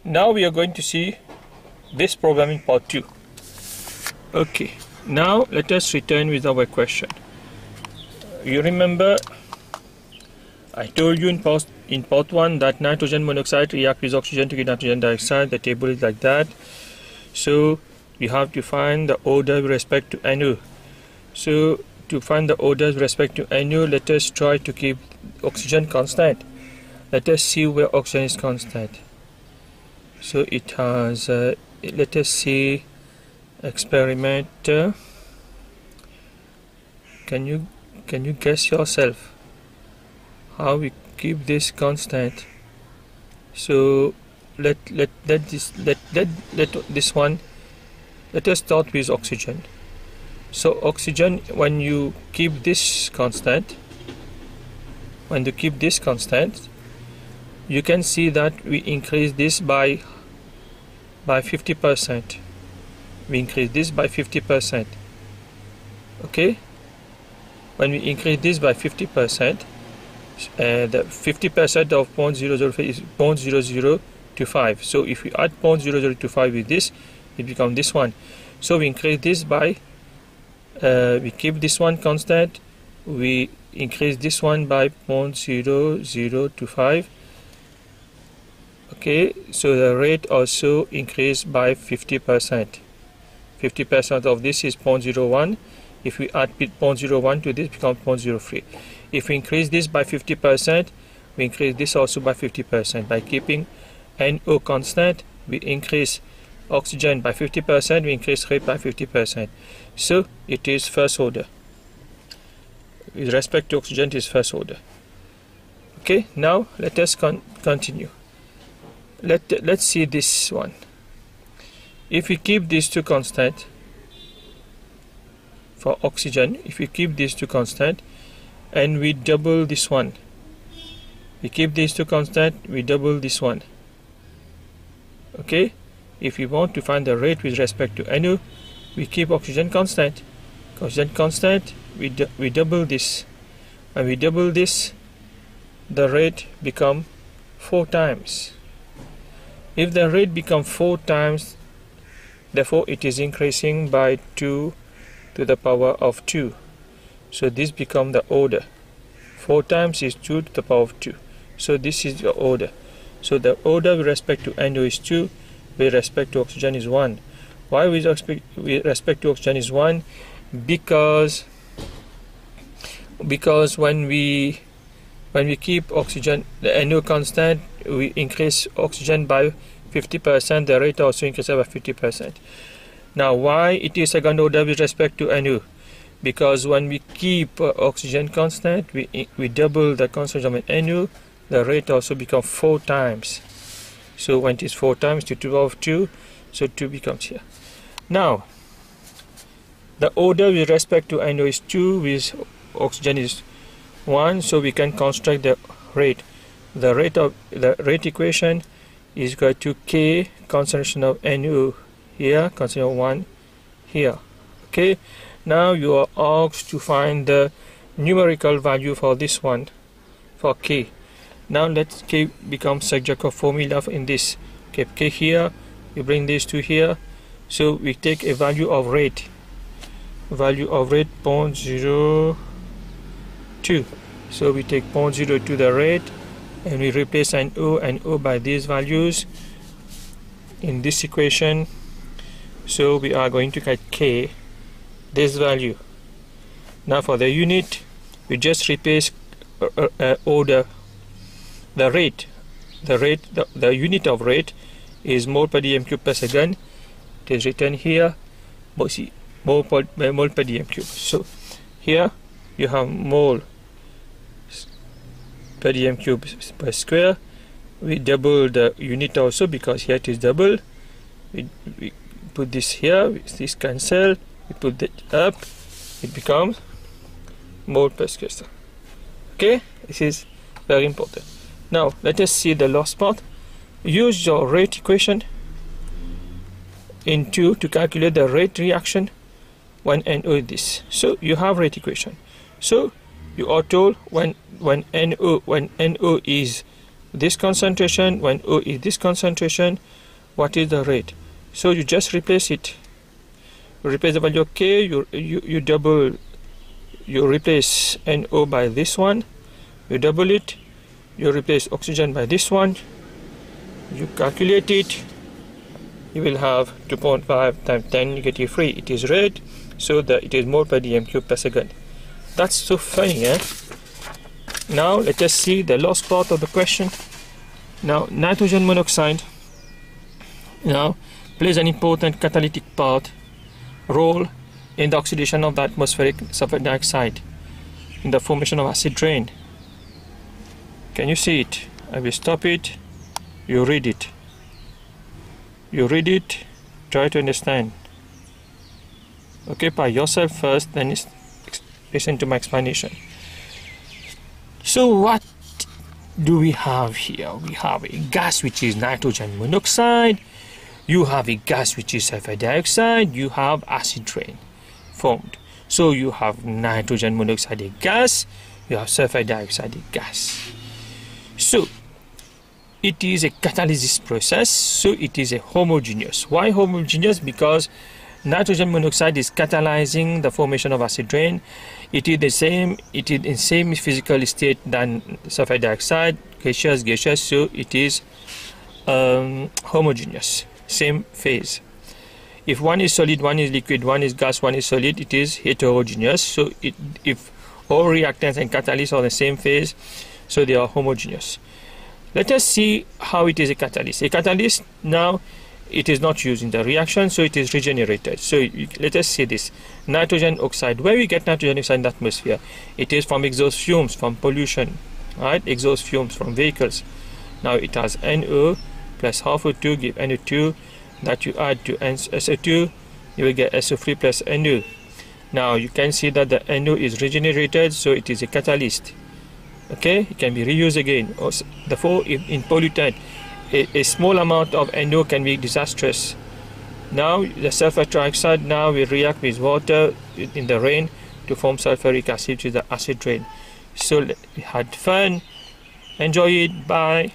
Now we are going to see this problem in part 2. Okay, now let us return with our question. You remember I told you in part 1 that nitrogen monoxide reacts with oxygen to get nitrogen dioxide. The table is like that. So we have to find the order with respect to NO. So to find the order with respect to NO, let us try to keep oxygen constant. Let us see where oxygen is constant. So it has, let us see, experiment. Can you guess yourself how we keep this constant? So let this one. Let us start with oxygen. So oxygen, when you keep this constant, you can see that we increase this by 50%. We increase this by 50%. Okay. When we increase this by 50%, the 50% of 0.005 is 0.0025. So if we add 0.0025 with this, it becomes this one. So we increase this by, we keep this one constant, we increase this one by 0.0025. Okay, so the rate also increased by 50%. 50% of this is 0.01. If we add 0.01 to this, it becomes 0.03. If we increase this by 50%, we increase this also by 50%. By keeping NO constant, we increase oxygen by 50%, we increase rate by 50%. So it is first order. With respect to oxygen, it is first order. Okay, now let us continue. Let's see this one. If we keep these two constant for oxygen, if we keep these two constant and we double this one, we keep these two constant, we double this one. Okay, if we want to find the rate with respect to NO, we keep oxygen constant. Oxygen constant, we double this. When we double this, the rate become 4 times. If the rate becomes 4 times, therefore it is increasing by 2 to the power of 2. So this becomes the order. 4 times is 2 to the power of 2. So this is the order. So the order with respect to NO is 2, with respect to oxygen is 1. Why with respect to oxygen is 1? Because when we keep oxygen, the NO constant, we increase oxygen by 50%, the rate also increases by 50%. Now why it is second order with respect to NO? Because when we keep oxygen constant, we double the concentration of NO, the rate also becomes 4 times. So when it is 4 times to 2 of 2, so 2 becomes here. Now the order with respect to NO is 2, with oxygen is 1, so we can construct the rate. The rate equation is equal to K concentration of NO here, concentration of 1 here. Okay, now you are asked to find the numerical value for this one, for K. Now let K become subject of formula in this. Okay, K here, we bring this to here, so we take a value of rate. Value of rate 0.02. So we take 0.02 the rate, and we replace NO by these values in this equation. So we are going to get K, this value. Now for the unit, we just replace order. The rate, the unit of rate is mole per dm cube per second. It is written here, mole per dm cube. So here you have mole per dm cube per square. We double the unit also because here it is double. We put this here, this cancel, we put that up, it becomes mole per square. Okay, this is very important. Now let us see the last part. Use your rate equation in 2 to calculate the rate reaction when NO is this. So you have rate equation. So you are told when NO is this concentration, when O is this concentration, what is the rate? So you just replace it. You replace the value of K, you replace NO by this one, you double it, you replace oxygen by this one, you calculate it, you will have 2.5 times 10 negative 3. It is rate, so that it is mole per dm cube per second. That's so funny, eh? Now let us see the last part of the question. Now nitrogen monoxide now plays an important catalytic role in the oxidation of the atmospheric sulfur dioxide in the formation of acid rain. Can you see it? I will stop it. You read it. You read it. Try to understand. Okay, by yourself first, then listen to my explanation. So what do we have here? We have a gas which is nitrogen monoxide. You have a gas which is sulfur dioxide. You have acid rain formed. So you have nitrogen monoxide, a gas. You have sulfur dioxide, a gas. So it is a catalysis process. So it is a homogeneous. Why homogeneous? Because nitrogen monoxide is catalyzing the formation of acid rain. It is the same. It is in same physical state than sulfur dioxide, gaseous. So it is homogeneous, same phase. If one is solid, one is liquid, one is gas, one is solid, it is heterogeneous. So if all reactants and catalysts are the same phase, so they are homogeneous. Let us see how it is a catalyst. A catalyst now, it is not used in the reaction, so it is regenerated. So let us see this. Nitrogen oxide. Where we get nitrogen oxide in the atmosphere? It is from exhaust fumes, from pollution, right? Exhaust fumes from vehicles. Now it has NO plus half O2 give NO2. That you add to SO2, you will get SO3 plus NO. Now you can see that the NO is regenerated, so it is a catalyst. Okay, it can be reused again. Therefore, in pollutant, a small amount of NO can be disastrous. Now the sulfur trioxide now will react with water in the rain to form sulfuric acid, which is the acid rain. So we had fun. Enjoy it. Bye.